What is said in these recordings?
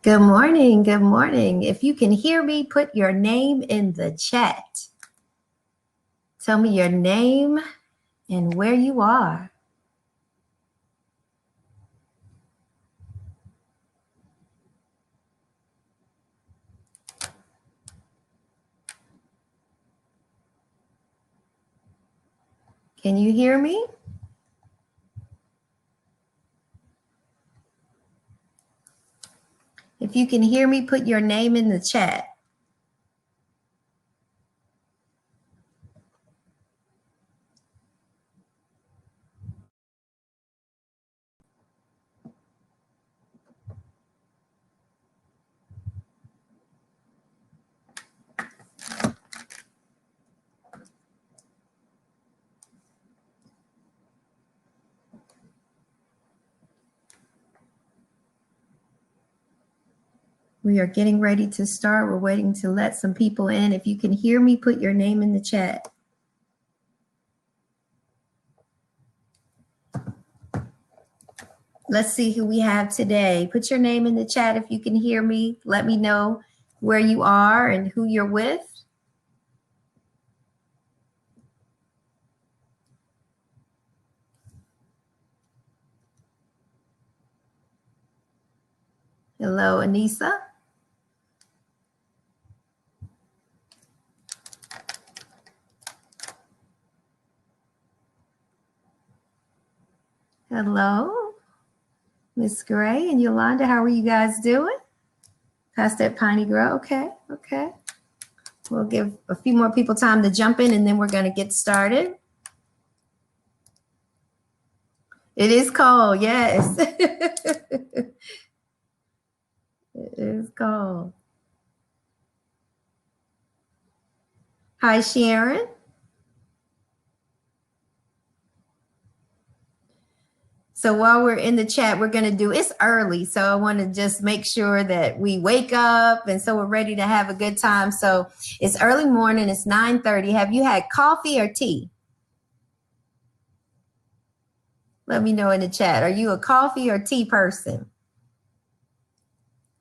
Good morning. Good morning. If you can hear me, put your name in the chat. Tell me your name and where you are. Can you hear me? If you can hear me, put your name in the chat. We are getting ready to start. We're waiting to let some people in. If you can hear me, put your name in the chat. Let's see who we have today. Put your name in the chat if you can hear me. Let me know where you are and who you're with. Hello, Anissa. Hello, Miss Gray and Yolanda. How are you guys doing? Past that Piney Grove. Okay. We'll give a few more people time to jump in and then we're going to get started. It is cold, yes. It is cold. Hi, Sharon. So while we're in the chat, we're going to do, it's early. So I want to just make sure that we wake up. And so we're ready to have a good time. So it's early morning. It's 9:30. Have you had coffee or tea? Let me know in the chat. Are you a coffee or tea person?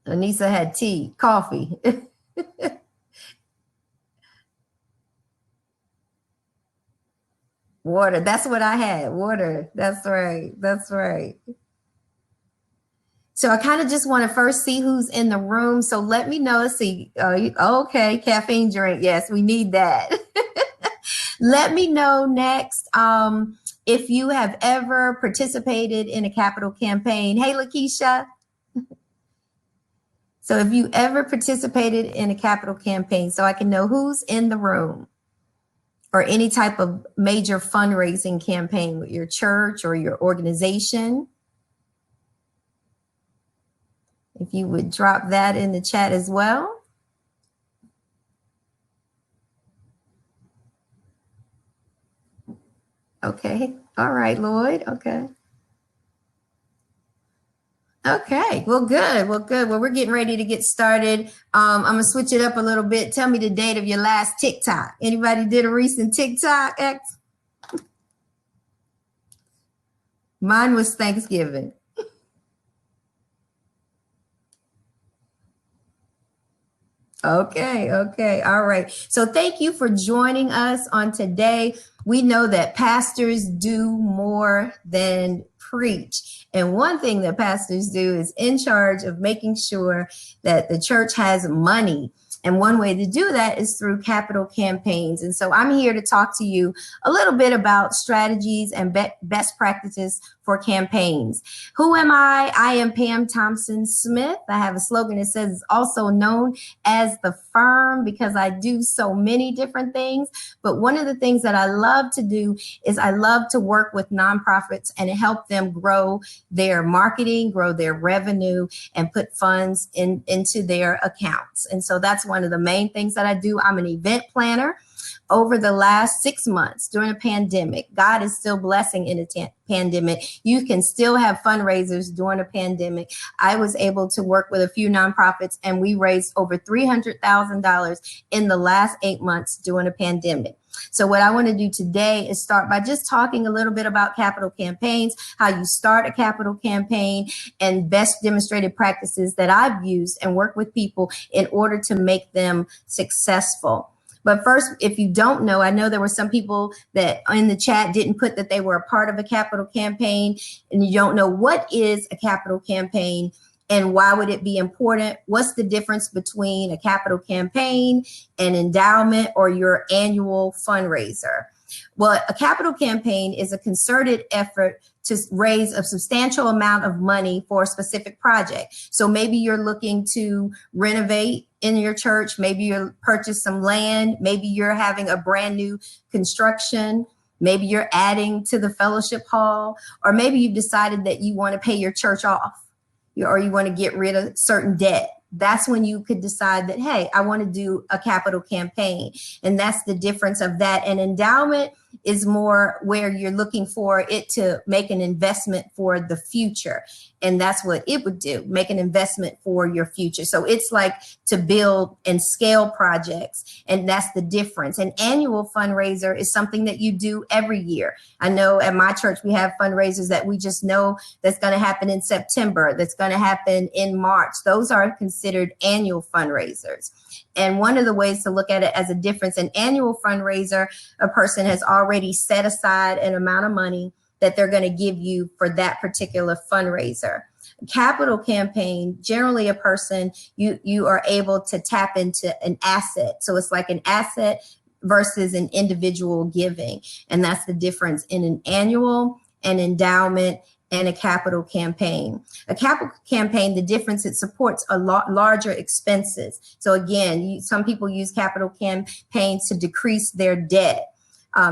Anissa had tea, coffee. Water. That's what I had. Water. That's right. That's right. So I kind of just want to first see who's in the room. So let me know. Let's see. Okay. Caffeine drink. Yes, we need that. Let me know next if you have ever participated in a capital campaign. Hey, LaKesha. So if you ever participated in a capital campaign, so I can know who's in the room. Or any type of major fundraising campaign with your church or your organization. If you would drop that in the chat as well. Okay. All right, Lloyd. Okay. Okay. Well, good. Well, we're getting ready to get started. I'm going to switch it up a little bit. Tell me the date of your last TikTok. Anybody did a recent TikTok? Mine was Thanksgiving. Okay. All right. So thank you for joining us on today. We know that pastors do more than preach. And one thing that pastors do is in charge of making sure that the church has money. And one way to do that is through capital campaigns. And so I'm here to talk to you a little bit about strategies and best practices for campaigns. Who am I? I am Pam Thompson Smith. I have a slogan that says it's also known as the firm because I do so many different things. But one of the things that I love to do is I love to work with nonprofits and help them grow their marketing, grow their revenue, and put funds into their accounts. And so that's one of the main things that I do. I'm an event planner. Over the last 6 months during a pandemic, God is still blessing in a pandemic. You can still have fundraisers during a pandemic. I was able to work with a few nonprofits and we raised over $300,000 in the last 8 months during a pandemic. So what I want to do today is start by just talking a little bit about capital campaigns, how you start a capital campaign, and best demonstrated practices that I've used and worked with people in order to make them successful. But first, if you don't know, I know there were some people that in the chat didn't put that they were a part of a capital campaign, and you don't know what is a capital campaign and why would it be important? What's the difference between a capital campaign, an endowment, or your annual fundraiser? Well, a capital campaign is a concerted effort to raise a substantial amount of money for a specific project. So maybe you're looking to renovate in your church, maybe you're purchase some land, maybe you're having a brand new construction, maybe you're adding to the fellowship hall, or maybe you've decided that you want to pay your church off, or you want to get rid of certain debt. That's when you could decide that, hey, I want to do a capital campaign. And that's the difference of that. An endowment is more where you're looking for it to make an investment for the future. And that's what it would do, make an investment for your future. So it's like to build and scale projects. And that's the difference. An annual fundraiser is something that you do every year. I know at my church, we have fundraisers that we just know that's going to happen in September, that's going to happen in March. Those are considered annual fundraisers. And one of the ways to look at it as a difference, an annual fundraiser, a person has already set aside an amount of money that they're going to give you for that particular fundraiser. Capital campaign, generally a person, you are able to tap into an asset. So it's like an asset versus an individual giving. And that's the difference in an annual, an endowment, and a capital campaign. A capital campaign, the difference, it supports a lot larger expenses. So again, some people use capital campaigns to decrease their debt.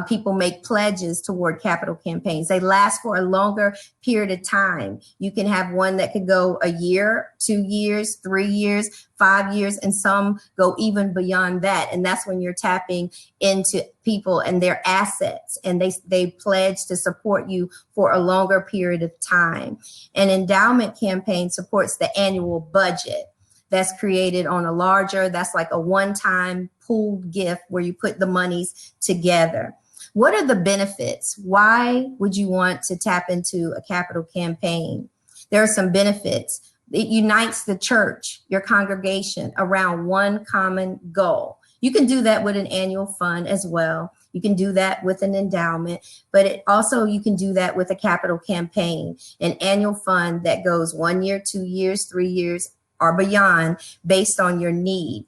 People make pledges toward capital campaigns. They last for a longer period of time. You can have one that could go a year, 2 years, 3 years, 5 years, and some go even beyond that. And that's when you're tapping into people and their assets, and they pledge to support you for a longer period of time. An endowment campaign supports the annual budget that's created on a larger, that's like a one-time pooled gift where you put the monies together. What are the benefits? Why would you want to tap into a capital campaign? There are some benefits. It unites the church, your congregation, around one common goal. You can do that with an annual fund as well. You can do that with an endowment, but you can do that with a capital campaign, an annual fund that goes 1 year, 2 years, 3 years, or beyond based on your need.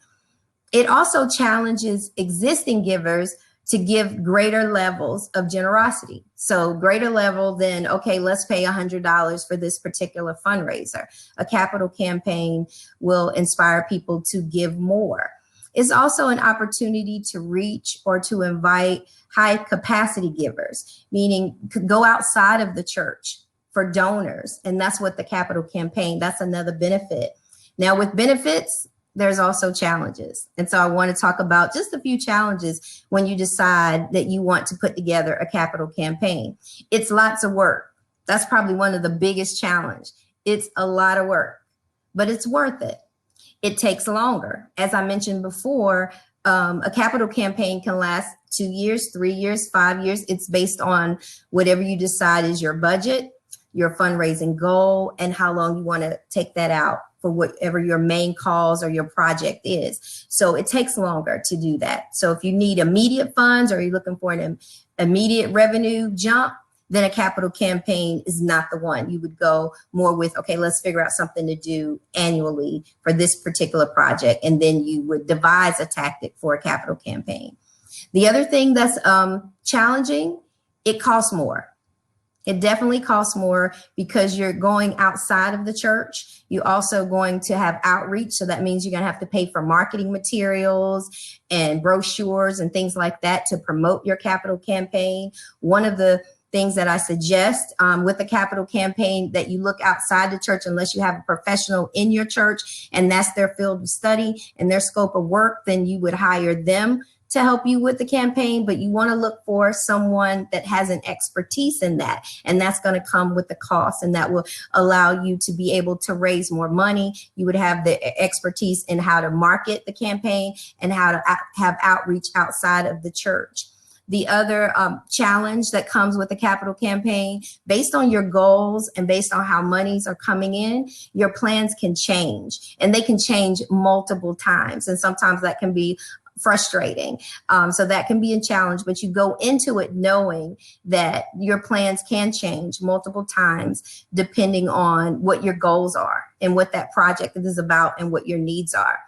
It also challenges existing givers to give greater levels of generosity. So greater level than, okay, let's pay $100 for this particular fundraiser. A capital campaign will inspire people to give more. It's also an opportunity to reach or to invite high capacity givers, meaning could go outside of the church for donors. And that's what the capital campaign, that's another benefit. Now with benefits, there's also challenges. And so I want to talk about just a few challenges when you decide that you want to put together a capital campaign. It's lots of work. That's probably one of the biggest challenges. It's a lot of work, but it's worth it. It takes longer. As I mentioned before, a capital campaign can last 2 years, 3 years, 5 years. It's based on whatever you decide is your budget, your fundraising goal, and how long you want to take that out for whatever your main cause or your project is. So it takes longer to do that. So if you need immediate funds or you're looking for an immediate revenue jump, then a capital campaign is not the one. You would go more with, okay, let's figure out something to do annually for this particular project. And then you would devise a tactic for a capital campaign. The other thing that's challenging, it costs more. It definitely costs more because you're going outside of the church. You're also going to have outreach. So that means you're going to have to pay for marketing materials and brochures and things like that to promote your capital campaign. One of the things that I suggest with the capital campaign, that you look outside the church unless you have a professional in your church and that's their field of study and their scope of work, then you would hire them to help you with the campaign, but you want to look for someone that has an expertise in that. And that's going to come with the cost, and that will allow you to be able to raise more money. You would have the expertise in how to market the campaign and how to have outreach outside of the church. The other challenge that comes with a capital campaign, based on your goals and based on how monies are coming in, your plans can change, and they can change multiple times. And sometimes that can be frustrating. So that can be a challenge, but you go into it knowing that your plans can change multiple times depending on what your goals are and what that project is about and what your needs are.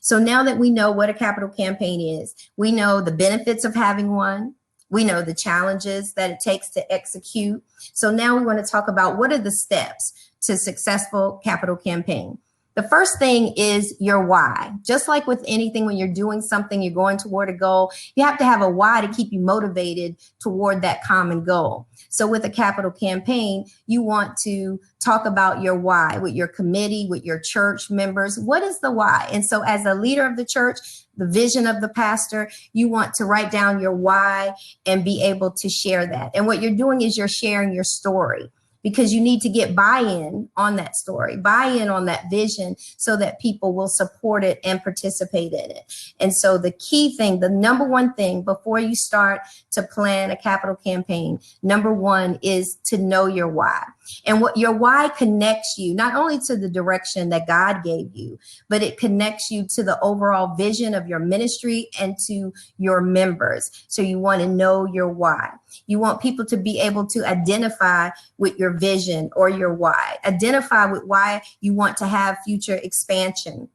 So now that we know what a capital campaign is, we know the benefits of having one. We know the challenges that it takes to execute. So now we want to talk about what are the steps to successful capital campaign. The first thing is your why. Just like with anything, when you're doing something, you're going toward a goal, you have to have a why to keep you motivated toward that common goal. So with a capital campaign, you want to talk about your why with your committee, with your church members. What is the why? And so as a leader of the church, the vision of the pastor, you want to write down your why and be able to share that. And what you're doing is you're sharing your story, because you need to get buy-in on that story, buy-in on that vision, so that people will support it and participate in it. And so the key thing, the number one thing before you start to plan a capital campaign, number one is to know your why. And what your why connects you not only to the direction that God gave you, but it connects you to the overall vision of your ministry and to your members. So you want to know your why. You want people to be able to identify with your vision or your why, identify with why you want to have future expansion.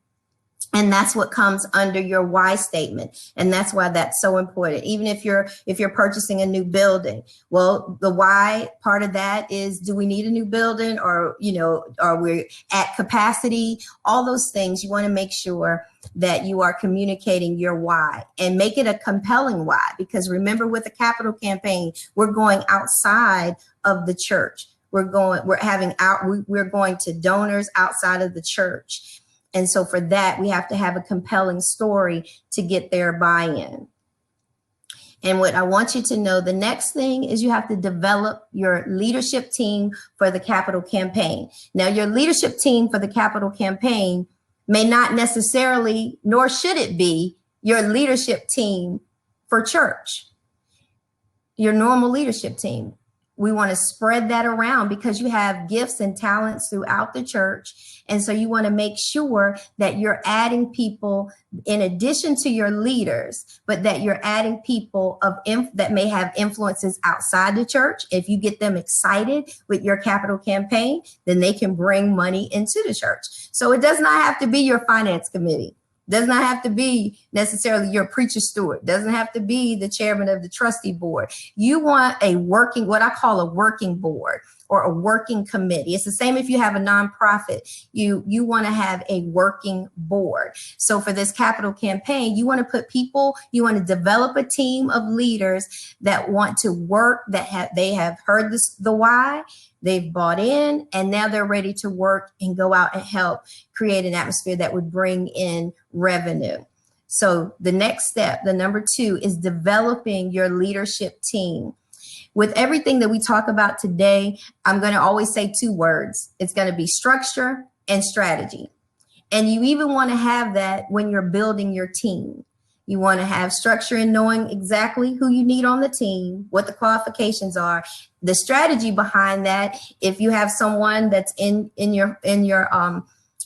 And that's what comes under your why statement. And that's why that's so important. Even if you're purchasing a new building, well, the why part of that is, do we need a new building, or, are we at capacity? All those things, you want to make sure that you are communicating your why and make it a compelling why. Because remember, with a capital campaign, we're going outside of the church. We're going to donors outside of the church. And so for that, we have to have a compelling story to get their buy-in. And what I want you to know, the next thing is you have to develop your leadership team for the capital campaign. Now, your leadership team for the capital campaign may not necessarily, nor should it be, your leadership team for church, your normal leadership team. We want to spread that around, because you have gifts and talents throughout the church. And so you want to make sure that you're adding people in addition to your leaders, but that you're adding people that may have influences outside the church. If you get them excited with your capital campaign, then they can bring money into the church. So it does not have to be your finance committee. Does not have to be necessarily your preacher steward. Doesn't have to be the chairman of the trustee board. You want what I call a working board or a working committee. It's the same if you have a nonprofit. You want to have a working board. So for this capital campaign, you want to put people, you want to develop a team of leaders that want to work, they have heard the why, they've bought in, and now they're ready to work and go out and help create an atmosphere that would bring in revenue. So the next step, the number 2, is developing your leadership team. With everything that we talk about today, I'm going to always say 2 words. It's going to be structure and strategy. And you even want to have that when you're building your team. You want to have structure in knowing exactly who you need on the team, what the qualifications are, the strategy behind that. If you have someone that's in your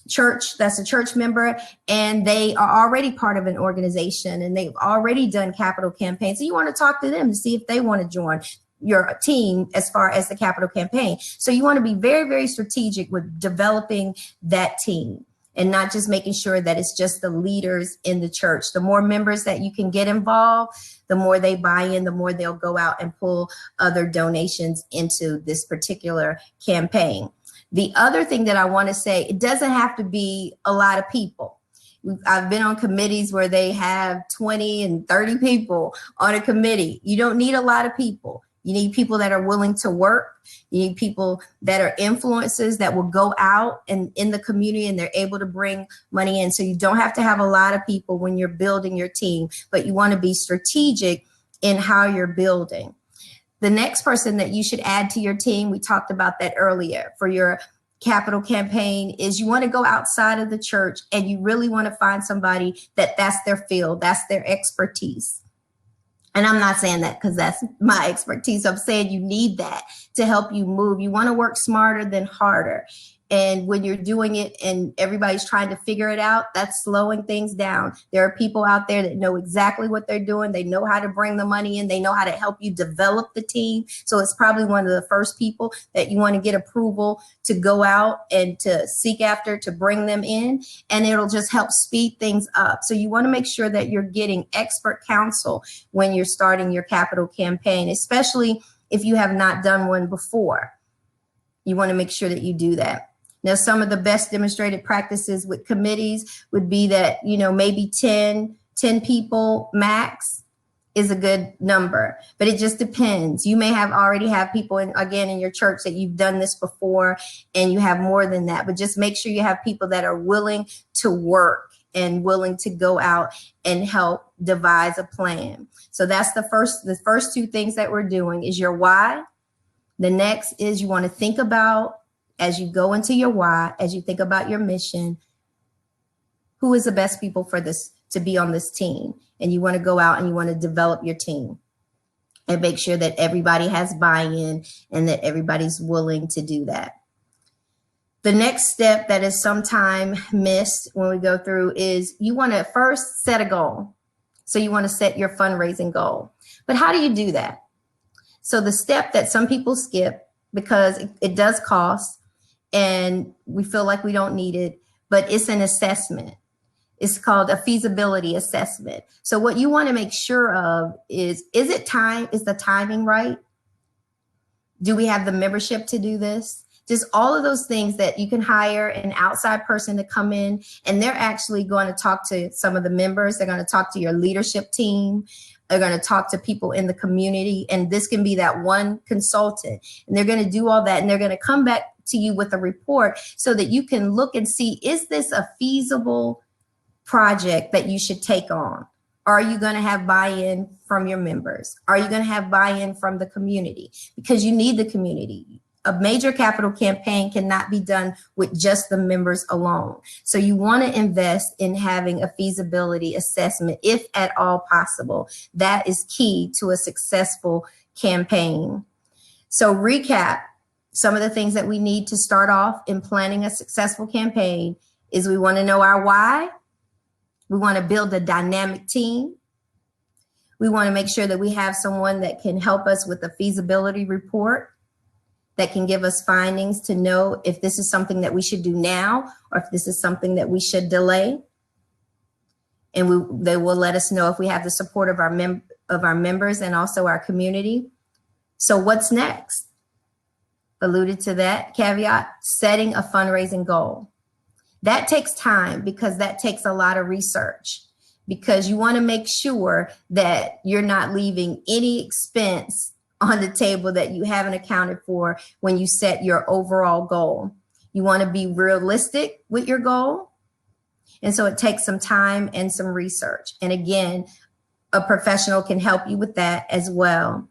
church, that's a church member, and they are already part of an organization and they've already done capital campaigns, so you want to talk to them to see if they want to join your team as far as the capital campaign. So you want to be very, very strategic with developing that team, and not just making sure that it's just the leaders in the church. The more members that you can get involved, the more they buy in, the more they'll go out and pull other donations into this particular campaign. The other thing that I want to say, it doesn't have to be a lot of people. I've been on committees where they have 20 and 30 people on a committee. You don't need a lot of people. You need people that are willing to work. You need people that are influencers that will go out and in the community, and they're able to bring money in. So you don't have to have a lot of people when you're building your team, but you want to be strategic in how you're building. The next person that you should add to your team, we talked about that earlier, for your capital campaign, is you want to go outside of the church, and you really want to find somebody that's their field, that's their expertise. And I'm not saying that because that's my expertise. I'm saying you need that to help you move. You want to work smarter than harder. And when you're doing it and everybody's trying to figure it out, that's slowing things down. There are people out there that know exactly what they're doing. They know how to bring the money in. They know how to help you develop the team. So it's probably one of the first people that you want to get approval to go out and to seek after to bring them in. And it'll just help speed things up. So you want to make sure that you're getting expert counsel when you're starting your capital campaign, especially if you have not done one before. You want to make sure that you do that. Now, some of the best demonstrated practices with committees would be that, maybe 10 people max is a good number, but it just depends. You may already have people in your church that you've done this before and you have more than that, but just make sure you have people that are willing to work and willing to go out and help devise a plan. So that's the first two things that we're doing is your why. The next is you want to think about, as you go into your why, as you think about your mission, who is the best people for this to be on this team? And you want to go out and you want to develop your team and make sure that everybody has buy-in and that everybody's willing to do that. The next step that is sometimes missed when we go through is you want to first set a goal. So you want to set your fundraising goal. But how do you do that? So the step that some people skip because it does cost, and we feel like we don't need it, but it's an assessment. It's called a feasibility assessment. So what you want to make sure of is the timing right? Do we have the membership to do this? Just all of those things that you can hire an outside person to come in, and they're actually going to talk to some of the members. They're going to talk to your leadership team. They're going to talk to people in the community, and this can be that one consultant. And they're going to do all that, and they're going to come back to you with a report so that you can look and see, is this a feasible project that you should take on? Are you going to have buy-in from your members? Are you going to have buy-in from the community? Because you need the community. A major capital campaign cannot be done with just the members alone. So you want to invest in having a feasibility assessment, if at all possible. That is key to a successful campaign. So recap, some of the things that we need to start off in planning a successful campaign is we want to know our why. We want to build a dynamic team. We want to make sure that we have someone that can help us with a feasibility report, that can give us findings to know if this is something that we should do now or if this is something that we should delay. And they will let us know if we have the support of our members and also our community. So what's next? Alluded to that caveat, setting a fundraising goal. That takes time because that takes a lot of research, because you want to make sure that you're not leaving any expense on the table that you haven't accounted for when you set your overall goal. You want to be realistic with your goal. And so it takes some time and some research. And again, a professional can help you with that as well.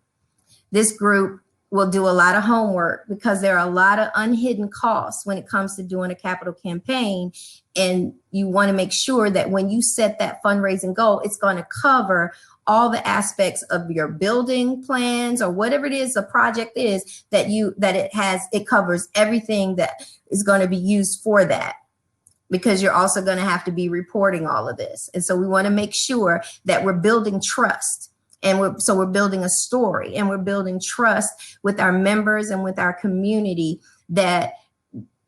This group will do a lot of homework because there are a lot of unhidden costs when it comes to doing a capital campaign. And you want to make sure that when you set that fundraising goal, it's going to cover all the aspects of your building plans or whatever it is the project is it covers everything that is going to be used for that, because you're also going to have to be reporting all of this. And so we want to make sure that we're building trust. And we're building a story, and we're building trust with our members and with our community that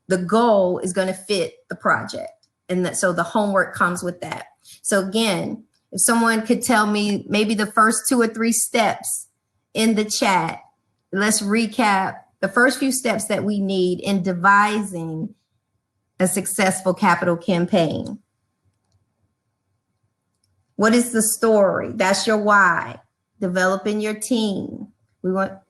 the goal is going to fit the project. And so the homework comes with that. So again, if someone could tell me maybe the first 2 or 3 steps in the chat, let's recap the first few steps that we need in devising a successful capital campaign. What is the story? That's your why. Developing your team.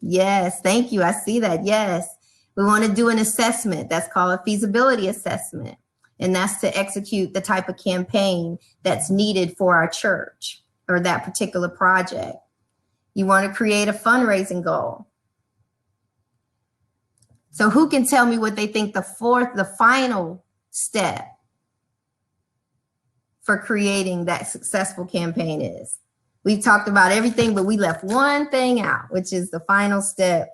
Yes, thank you. I see that. Yes. We want to do an assessment. That's called a feasibility assessment. And that's to execute the type of campaign that's needed for our church or that particular project. You want to create a fundraising goal. So who can tell me what they think the final step for creating that successful campaign is? We talked about everything, but we left one thing out, which is the final step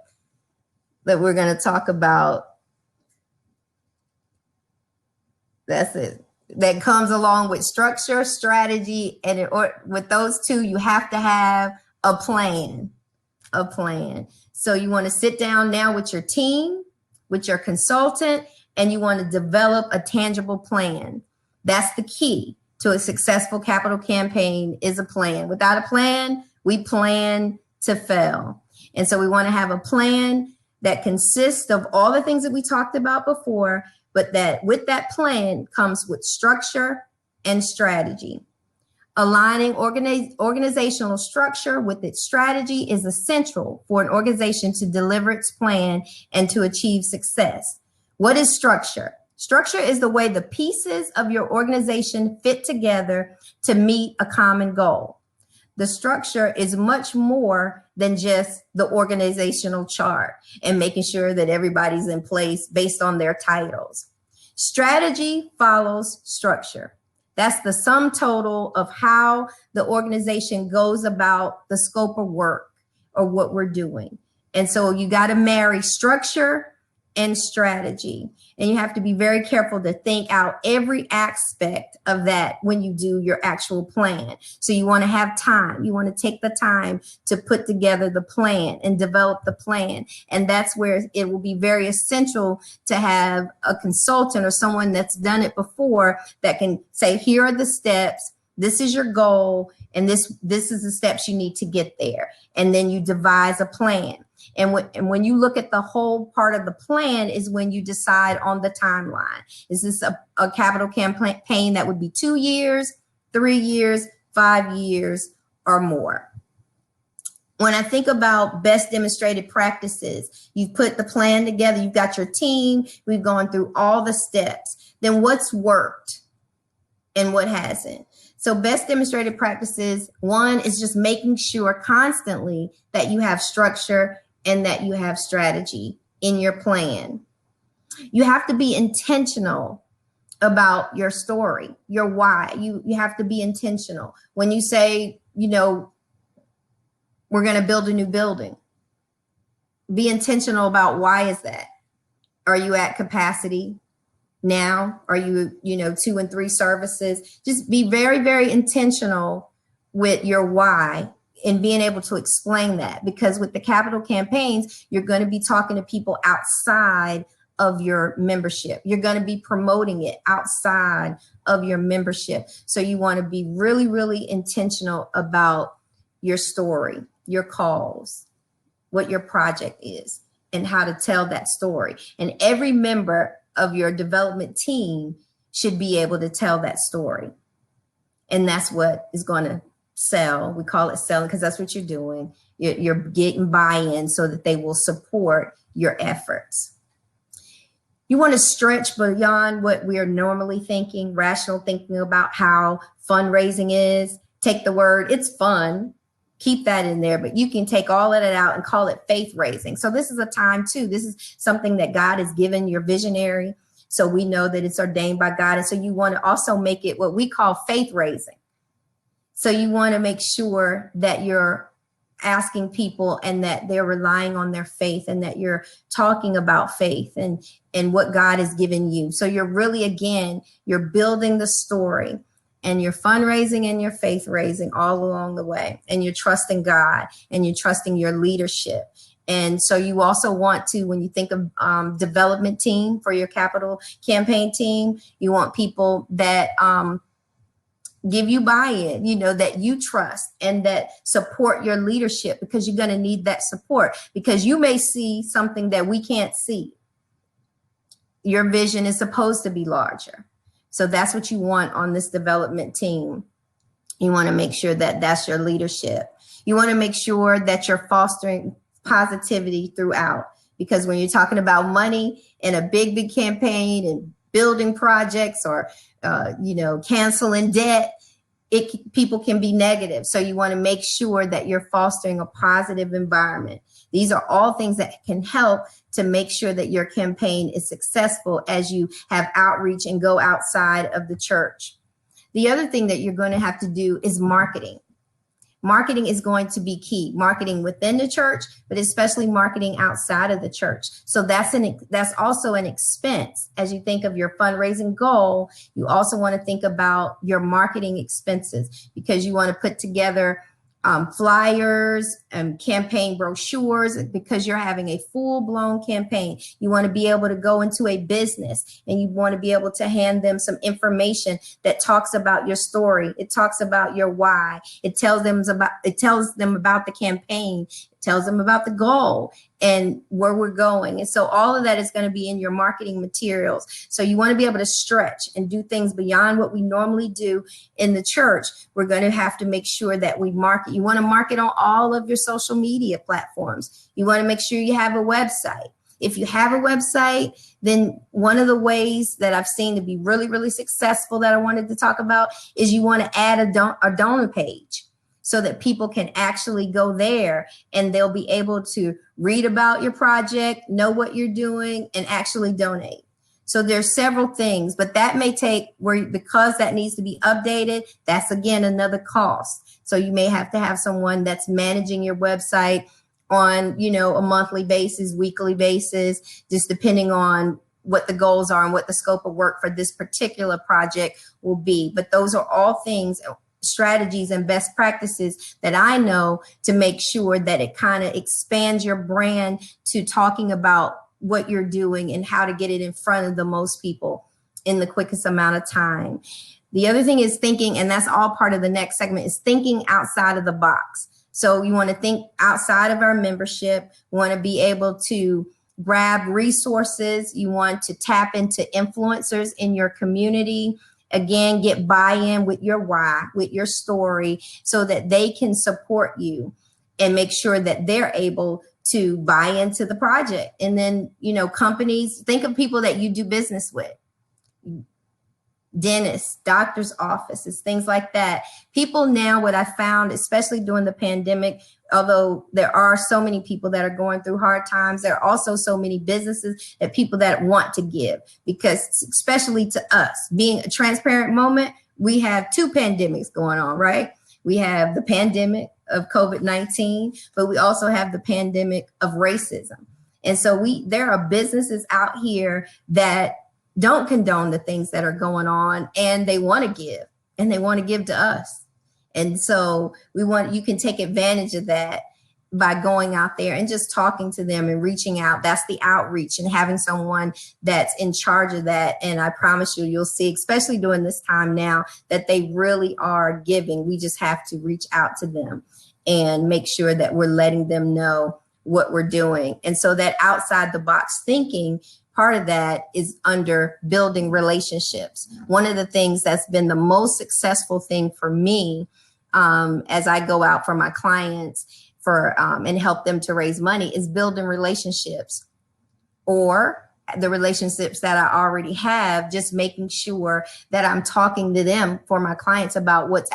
that we're going to talk about. That's it. That comes along with structure, strategy, and with those two, you have to have a plan. A plan. So you want to sit down now with your team, with your consultant, and you want to develop a tangible plan. That's the key to a successful capital campaign, is a plan. Without a plan, we plan to fail. And so we want to have a plan that consists of all the things that we talked about before, but that with that plan comes with structure and strategy. Aligning organizational structure with its strategy is essential for an organization to deliver its plan and to achieve success. What is structure? Structure is the way the pieces of your organization fit together to meet a common goal. The structure is much more than just the organizational chart and making sure that everybody's in place based on their titles. Strategy follows structure. That's the sum total of how the organization goes about the scope of work or what we're doing. And so you got to marry structure and strategy. And you have to be very careful to think out every aspect of that when you do your actual plan. So you want to have time. You want to take the time to put together the plan and develop the plan. And that's where it will be very essential to have a consultant or someone that's done it before that can say, here are the steps. This is your goal. And this is the steps you need to get there. And then you devise a plan. And when you look at the whole part of the plan is when you decide on the timeline. Is this a capital campaign that would be 2 years, 3 years, 5 years, or more? When I think about best demonstrated practices, you've put the plan together, you've got your team, we've gone through all the steps. Then what's worked and what hasn't? So best demonstrated practices, one is just making sure constantly that you have structure and that you have strategy in your plan. You have to be intentional about your story, your why. You have to be intentional. When you say, we're going to build a new building, be intentional about why is that? Are you at capacity now? Are you, 2 and 3 services? Just be very, very intentional with your why and being able to explain that, because with the capital campaigns, you're going to be talking to people outside of your membership. You're going to be promoting it outside of your membership. So you want to be really, really intentional about your story, your cause, what your project is, and how to tell that story. And every member of your development team should be able to tell that story. And that's what is going to sell. We call it selling because that's what you're doing. You're getting buy-in so that they will support your efforts. You want to stretch beyond what we are normally thinking, rational thinking about how fundraising is. Take the word, it's fun. Keep that in there, but you can take all of it out and call it faith raising. So this is a time too. This is something that God has given your visionary. So we know that it's ordained by God. And so you want to also make it what we call faith raising. So you want to make sure that you're asking people and that they're relying on their faith and that you're talking about faith and what God has given you. So you're really, again, you're building the story and you're fundraising and you're faith raising all along the way. And you're trusting God and you're trusting your leadership. And so you also want to, when you think of development team for your capital campaign team, you want people that give you buy-in, that you trust and that support your leadership, because you're going to need that support because you may see something that we can't see. Your vision is supposed to be larger. So that's what you want on this development team. You want to make sure that that's your leadership. You want to make sure that you're fostering positivity throughout, because when you're talking about money in a big campaign and building projects or, canceling debt, people can be negative. So you want to make sure that you're fostering a positive environment. These are all things that can help to make sure that your campaign is successful as you have outreach and go outside of the church. The other thing that you're going to have to do is marketing. Marketing is going to be key. Marketing within the church, but especially marketing outside of the church. So that's also an expense. As you think of your fundraising goal, you also want to think about your marketing expenses, because you want to put together flyers and campaign brochures, because you're having a full-blown campaign. You want to be able to go into a business and you want to be able to hand them some information that talks about your story. It talks about your why. It tells them about the campaign. It tells them about the goal and where we're going. And so all of that is going to be in your marketing materials. So you want to be able to stretch and do things beyond what we normally do in the church. We're going to have to make sure that we market. You want to market on all of your social media platforms. You want to make sure you have a website. If you have a website, then one of the ways that I've seen to be really, really successful that I wanted to talk about is you want to add a donor page, so that people can actually go there and they'll be able to read about your project, know what you're doing, and actually donate. So there's several things, but that may take because that needs to be updated, that's again another cost. So you may have to have someone that's managing your website on, a monthly basis, weekly basis, just depending on what the goals are and what the scope of work for this particular project will be. But those are all things, strategies and best practices that I know to make sure that it kind of expands your brand to talking about what you're doing and how to get it in front of the most people in the quickest amount of time. The other thing is thinking, and that's all part of the next segment, is thinking outside of the box. So you want to think outside of our membership. You want to be able to grab resources. You want to tap into influencers in your community. Again, get buy-in with your why, with your story, so that they can support you and make sure that they're able to buy into the project. And then, companies, think of people that you do business with. Dentists, doctors' offices, things like that. People now, what I found, especially during the pandemic, although there are so many people that are going through hard times, there are also so many businesses that people that want to give, because especially to us, being a transparent moment, we have two pandemics going on, right? We have the pandemic of COVID-19, but we also have the pandemic of racism. And so there are businesses out here that don't condone the things that are going on, and they want to give, and they want to give to us. And so you can take advantage of that by going out there and just talking to them and reaching out. That's the outreach, and having someone that's in charge of that. And I promise you'll see, especially during this time now, that they really are giving. We just have to reach out to them and make sure that we're letting them know what we're doing. And so that outside the box thinking, part of that is under building relationships. One of the things that's been the most successful thing for me as I go out for my clients and help them to raise money is building relationships, or the relationships that I already have, just making sure that I'm talking to them for my clients about what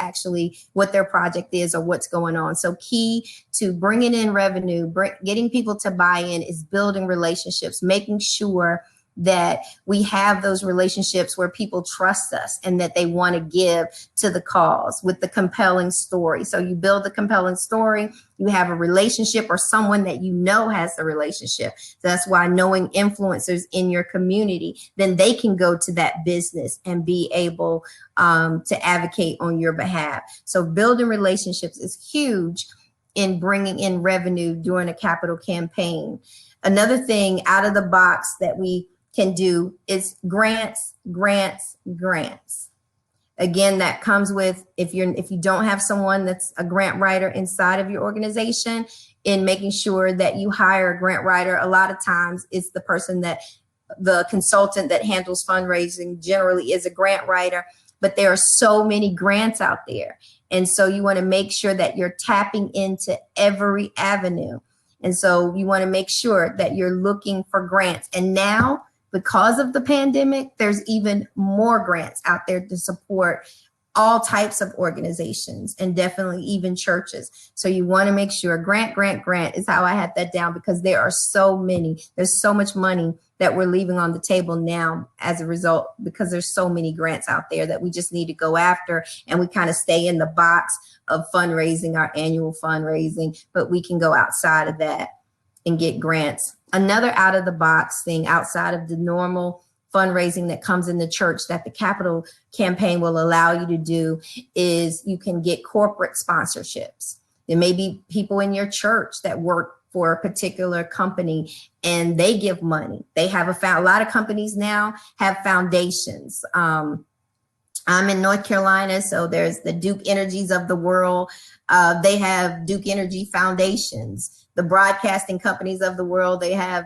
their project is or what's going on. So key to bringing in revenue, getting people to buy in, is building relationships, making sure that we have those relationships where people trust us and that they want to give to the cause with the compelling story. So you build the compelling story, you have a relationship or someone that has the relationship. So that's why knowing influencers in your community, then they can go to that business and be able to advocate on your behalf. So building relationships is huge in bringing in revenue during a capital campaign. Another thing out of the box that we can do is grants. Again, that comes with, if you don't have someone that's a grant writer inside of your organization, in making sure that you hire a grant writer. A lot of times it's the consultant that handles fundraising generally is a grant writer, but there are so many grants out there. And so you want to make sure that you're tapping into every avenue. And so you want to make sure that you're looking for grants. And now, because of the pandemic, there's even more grants out there to support all types of organizations, and definitely even churches. So you want to make sure grant is how I had that down, because there are so many, there's so much money that we're leaving on the table now as a result, because there's so many grants out there that we just need to go after, and we kind of stay in the box of fundraising, our annual fundraising, but we can go outside of that and get grants. Another out of the box thing outside of the normal fundraising that comes in the church that the capital campaign will allow you to do is you can get corporate sponsorships. There may be people in your church that work for a particular company and they give money. They have a lot of companies now have foundations. I'm in North Carolina, so there's the Duke Energies of the world. They have Duke Energy foundations. The broadcasting companies of the world, they have,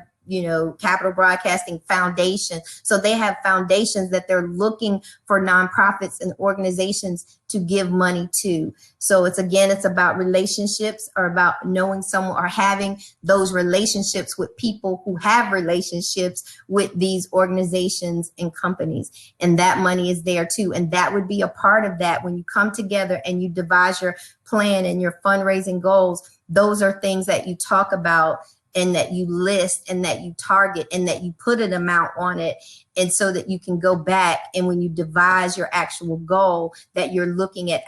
Capital Broadcasting Foundation. So they have foundations that they're looking for nonprofits and organizations to give money to. So it's about relationships, or about knowing someone, or having those relationships with people who have relationships with these organizations and companies. And that money is there too. And that would be a part of that when you come together and you devise your plan and your fundraising goals. Those are things that you talk about, and that you list, and that you target, and that you put an amount on it. And so that you can go back, and when you devise your actual goal, that you're looking at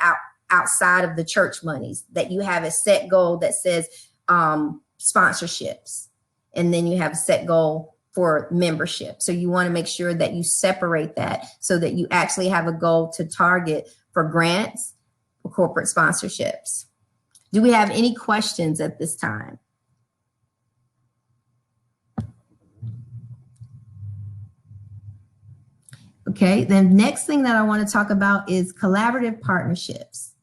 outside of the church monies, that you have a set goal that says sponsorships, and then you have a set goal for membership. So you want to make sure that you separate that so that you actually have a goal to target for grants, for corporate sponsorships. Do we have any questions at this time? Okay, the next thing that I want to talk about is collaborative partnerships.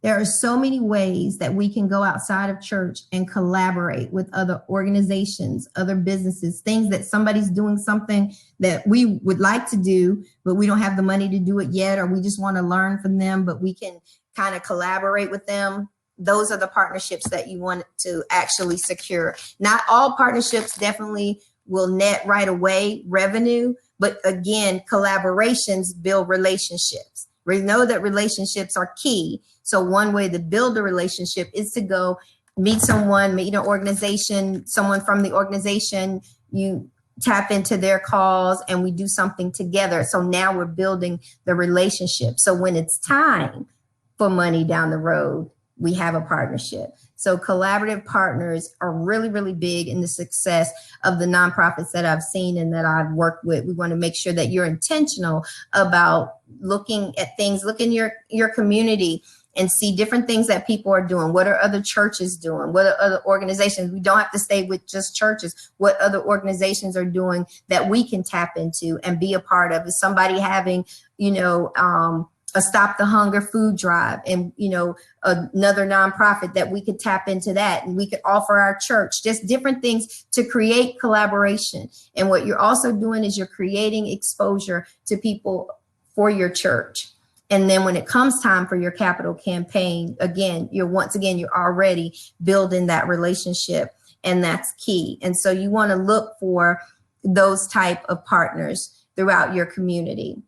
There are so many ways that we can go outside of church and collaborate with other organizations, other businesses, things that somebody's doing something that we would like to do, but we don't have the money to do it yet, or we just want to learn from them, but we can kind of collaborate with them. Those are the partnerships that you want to actually secure. Not all partnerships definitely will net right away revenue, but again, collaborations build relationships. We know that relationships are key. So one way to build a relationship is to go meet someone, meet an organization, someone from the organization, you tap into their calls, and we do something together. So now we're building the relationship. So when it's time for money down the road, we have a partnership. So collaborative partners are really, really big in the success of the nonprofits that I've seen and that I've worked with. We want to make sure that you're intentional about looking at things, look in your community and see different things that people are doing. What are other churches doing? What are other organizations? We don't have to stay with just churches. What other organizations are doing that we can tap into and be a part of? Is somebody having, a Stop the Hunger food drive, and another nonprofit that we could tap into that, and we could offer our church just different things to create collaboration. And what you're also doing is you're creating exposure to people for your church. And then when it comes time for your capital campaign, you're already building that relationship, and that's key. And so you want to look for those type of partners throughout your community.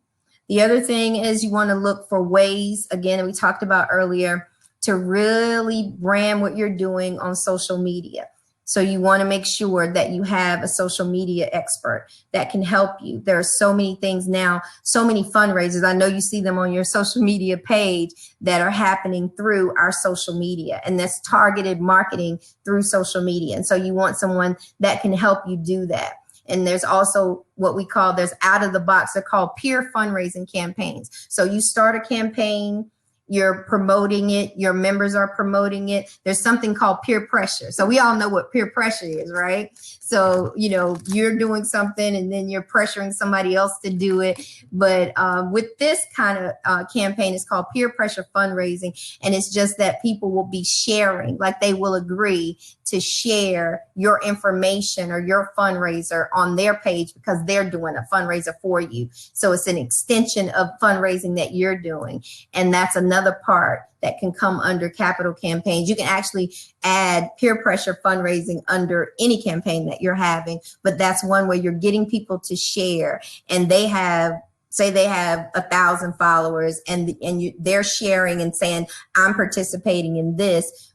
The other thing is you want to look for ways, again, we talked about earlier, to really brand what you're doing on social media. So you want to make sure that you have a social media expert that can help you. There are so many things now, so many fundraisers. I know you see them on your social media page that are happening through our social media, and that's targeted marketing through social media. And so you want someone that can help you do that. And there's also what we call, there's out of the box, they're called peer fundraising campaigns. So you start a campaign, you're promoting it, your members are promoting it. There's something called peer pressure. So we all know what peer pressure is, right? So, you're doing something and then you're pressuring somebody else to do it. But with this kind of campaign, it's called peer pressure fundraising. And it's just that people will be sharing, like they will agree to share your information or your fundraiser on their page because they're doing a fundraiser for you. So it's an extension of fundraising that you're doing. And that's another part that can come under capital campaigns. You can actually add peer pressure fundraising under any campaign that you're having, but that's one way you're getting people to share, and they have say they have 1,000 followers and they're sharing and saying, I'm participating in this.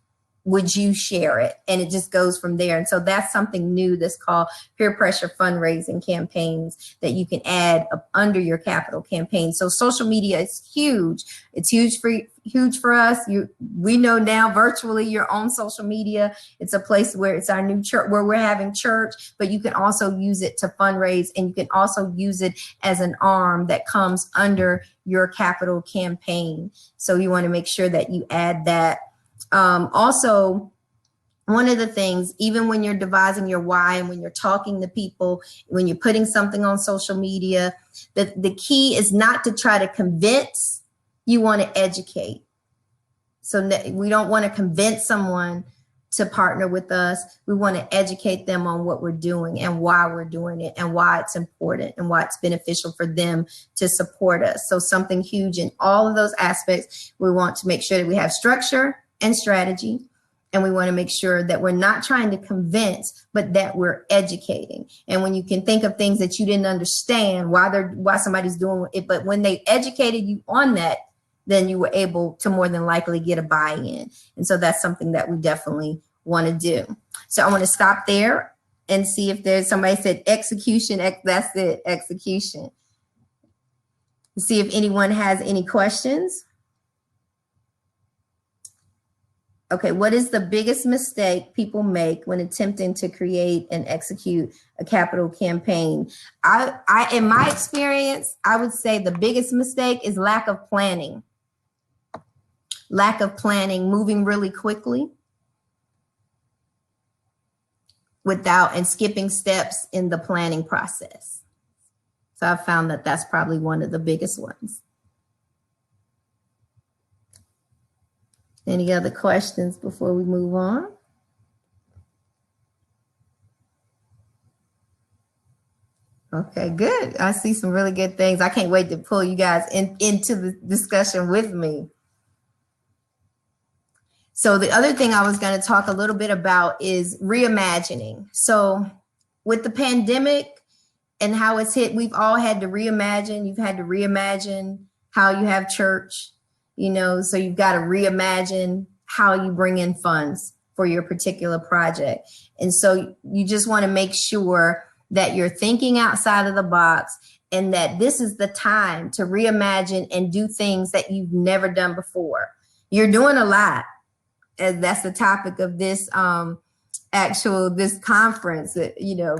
Would you share it? And it just goes from there. And so that's something new that's called peer pressure fundraising campaigns that you can add up under your capital campaign. So social media is huge. It's huge for us. We know now virtually you're on social media. It's a place where it's our new church, where we're having church, but you can also use it to fundraise, and you can also use it as an arm that comes under your capital campaign. So you want to make sure that you add that. Also, one of the things, even when you're devising your why and when you're talking to people, when you're putting something on social media, the key is not to try to convince, you want to educate. So we don't want to convince someone to partner with us. We want to educate them on what we're doing and why we're doing it and why it's important and why it's beneficial for them to support us. So something huge in all of those aspects, we want to make sure that we have structure and strategy, and we want to make sure that we're not trying to convince, but that we're educating. And when you can think of things that you didn't understand why somebody's doing it, but when they educated you on that, then you were able to more than likely get a buy-in. And so that's something that we definitely want to do. So I want to stop there and see if there's somebody said execution. That's it, execution. See if anyone has any questions. Okay, what is the biggest mistake people make when attempting to create and execute a capital campaign? In my experience, I would say the biggest mistake is lack of planning. Lack of planning, moving really quickly and skipping steps in the planning process. So I found that that's probably one of the biggest ones. Any other questions before we move on? Okay, good. I see some really good things. I can't wait to pull you guys into the discussion with me. So the other thing I was going to talk a little bit about is reimagining. So with the pandemic and how it's hit, we've all had to reimagine. You've had to reimagine how you have church. So you've got to reimagine how you bring in funds for your particular project. And so you just want to make sure that you're thinking outside of the box and that this is the time to reimagine and do things that you've never done before. You're doing a lot. And that's the topic of this this conference.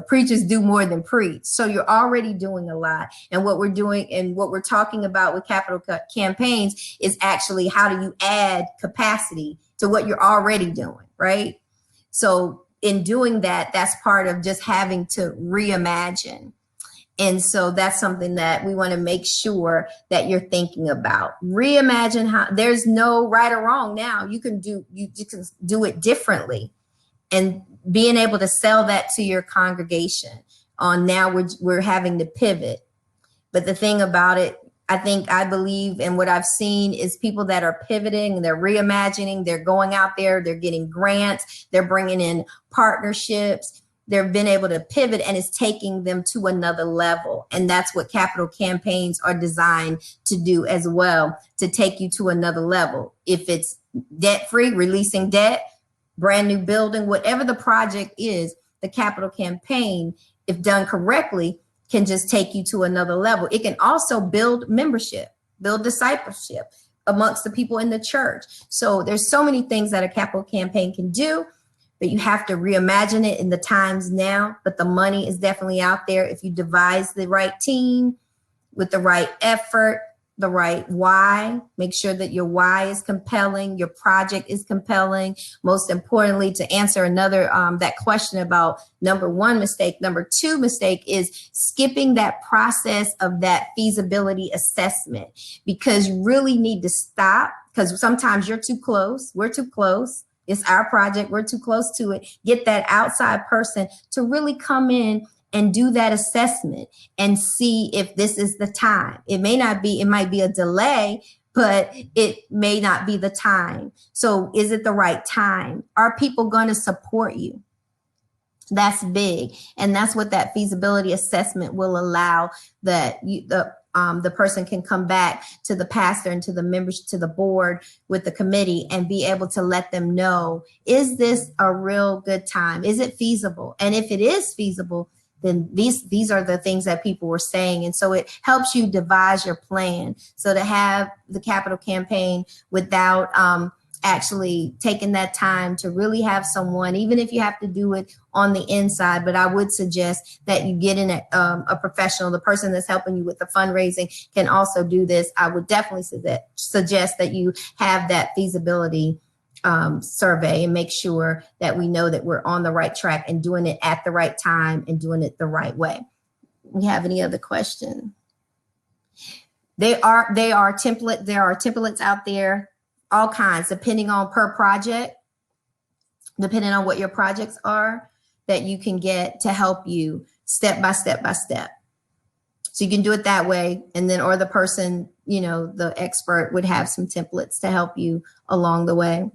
Preachers do more than preach. So you're already doing a lot. And what we're doing and what we're talking about with capital campaigns is actually how do you add capacity to what you're already doing, right? So in doing that, that's part of just having to reimagine. And so that's something that we want to make sure that you're thinking about. Reimagine how there's no right or wrong now. You can do it differently. And being able to sell that to your congregation on now we're having to pivot. But the thing about it, I believe, and what I've seen is people that are pivoting, they're reimagining, they're going out there, they're getting grants, they're bringing in partnerships, they've been able to pivot, and it's taking them to another level. And that's what capital campaigns are designed to do as well, to take you to another level. If it's debt-free, releasing debt, brand new building, whatever the project is, the capital campaign, if done correctly, can just take you to another level. It can also build membership, build discipleship amongst the people in the church. So there's so many things that a capital campaign can do, but you have to reimagine it in the times now. But the money is definitely out there if you devise the right team with the right effort, the right why. Make sure that your why is compelling, your project is compelling. Most importantly, to answer another that question about number one mistake, number two mistake is skipping that process of that feasibility assessment, because you really need to stop, because sometimes you're too close, we're too close. It's our project, we're too close to it. Get that outside person to really come in and do that assessment and see if this is the time. It might be a delay, but it may not be the time. So is it the right time? Are people going to support you? That's big. And that's what that feasibility assessment will allow, that the person can come back to the pastor and to the members, to the board with the committee, and be able to let them know, is this a real good time? Is it feasible? And if it is feasible, then these are the things that people were saying. And so it helps you devise your plan. So to have the capital campaign without actually taking that time to really have someone, even if you have to do it on the inside, but I would suggest that you get in a professional. The person that's helping you with the fundraising can also do this. I would definitely suggest that you have that feasibility survey and make sure that we know that we're on the right track and doing it at the right time and doing it the right way. We have any other question? There are templates out there, all kinds, depending on per project, depending on what your projects are, that you can get to help you step by step by step. So you can do it that way. And then, or the person, the expert would have some templates to help you along the way.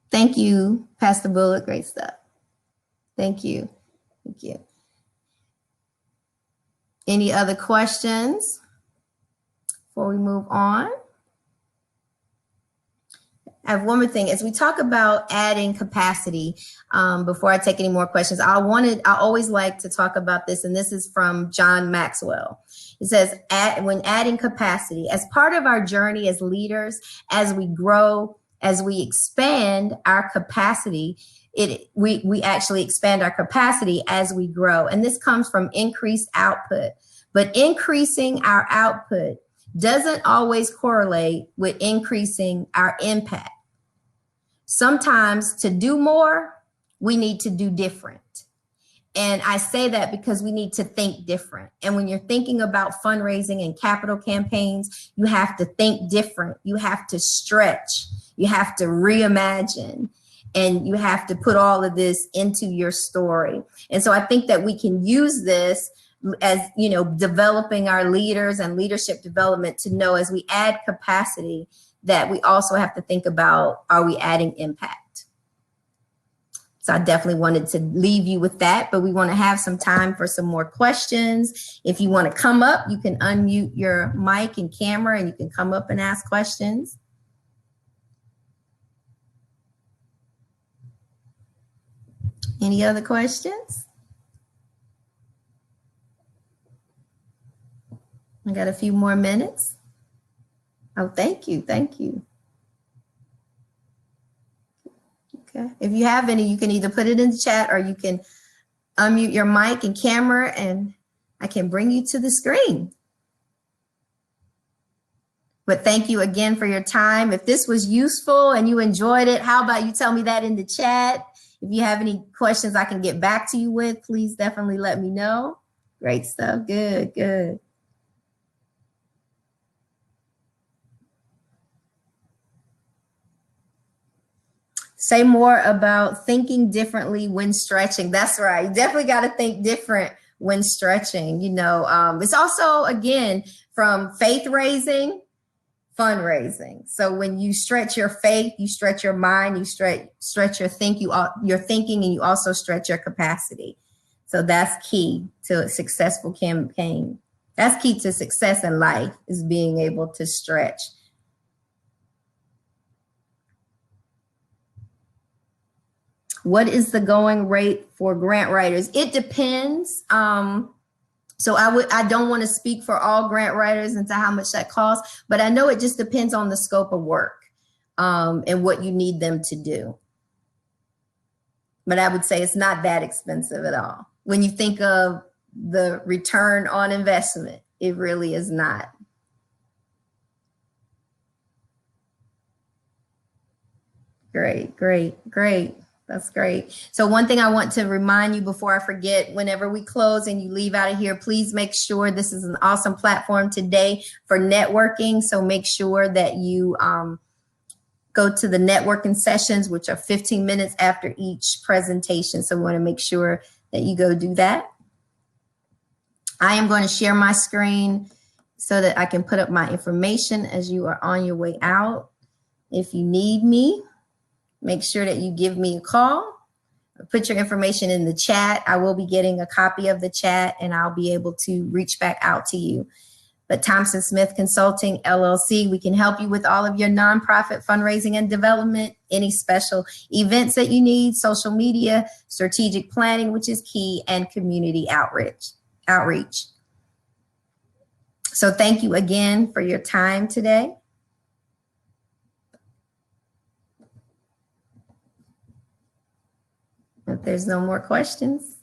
Thank you, Pastor Bullock. Great stuff. Thank you. Thank you. Any other questions before we move on? I have one more thing. As we talk about adding capacity, before I take any more questions, I always like to talk about this, and this is from John Maxwell. It says, when adding capacity, as part of our journey as leaders, as we grow, as we expand our capacity, we actually expand our capacity as we grow. And this comes from increased output. But increasing our output doesn't always correlate with increasing our impact. Sometimes to do more, we need to do different. And I say that because we need to think different. And when you're thinking about fundraising and capital campaigns, you have to think different. You have to stretch. You have to reimagine. And you have to put all of this into your story. And so I think that we can use this as, developing our leaders and leadership development to know, as we add capacity, that we also have to think about, are we adding impact? So I definitely wanted to leave you with that, but we want to have some time for some more questions. If you want to come up, you can unmute your mic and camera and you can come up and ask questions. Any other questions? I got a few more minutes. Oh, thank you. Thank you. Okay. If you have any, you can either put it in the chat or you can unmute your mic and camera and I can bring you to the screen. But thank you again for your time. If this was useful and you enjoyed it, how about you tell me that in the chat? If you have any questions I can get back to you with, please definitely let me know. Great stuff. Good, good. Say more about thinking differently when stretching. That's right. You definitely got to think different when stretching. It's also, again, from faith raising, fundraising. So when you stretch your faith, you stretch your mind, you stretch your thinking, and you also stretch your capacity. So that's key to a successful campaign. That's key to success in life, is being able to stretch. What is the going rate for grant writers? It depends. So I don't want to speak for all grant writers into how much that costs, but I know it just depends on the scope of work and what you need them to do. But I would say it's not that expensive at all. When you think of the return on investment, it really is not. Great, great, great. That's great. So one thing I want to remind you before I forget, whenever we close and you leave out of here, please make sure this is an awesome platform today for networking. So make sure that you go to the networking sessions, which are 15 minutes after each presentation. So we want to make sure that you go do that. I am going to share my screen so that I can put up my information as you are on your way out. If you need me, make sure that you give me a call. Put your information in the chat. I will be getting a copy of the chat and I'll be able to reach back out to you. But Thompson Smith Consulting, LLC, we can help you with all of your nonprofit fundraising and development, any special events that you need, social media, strategic planning, which is key, and community outreach. So thank you again for your time today. If there's no more questions.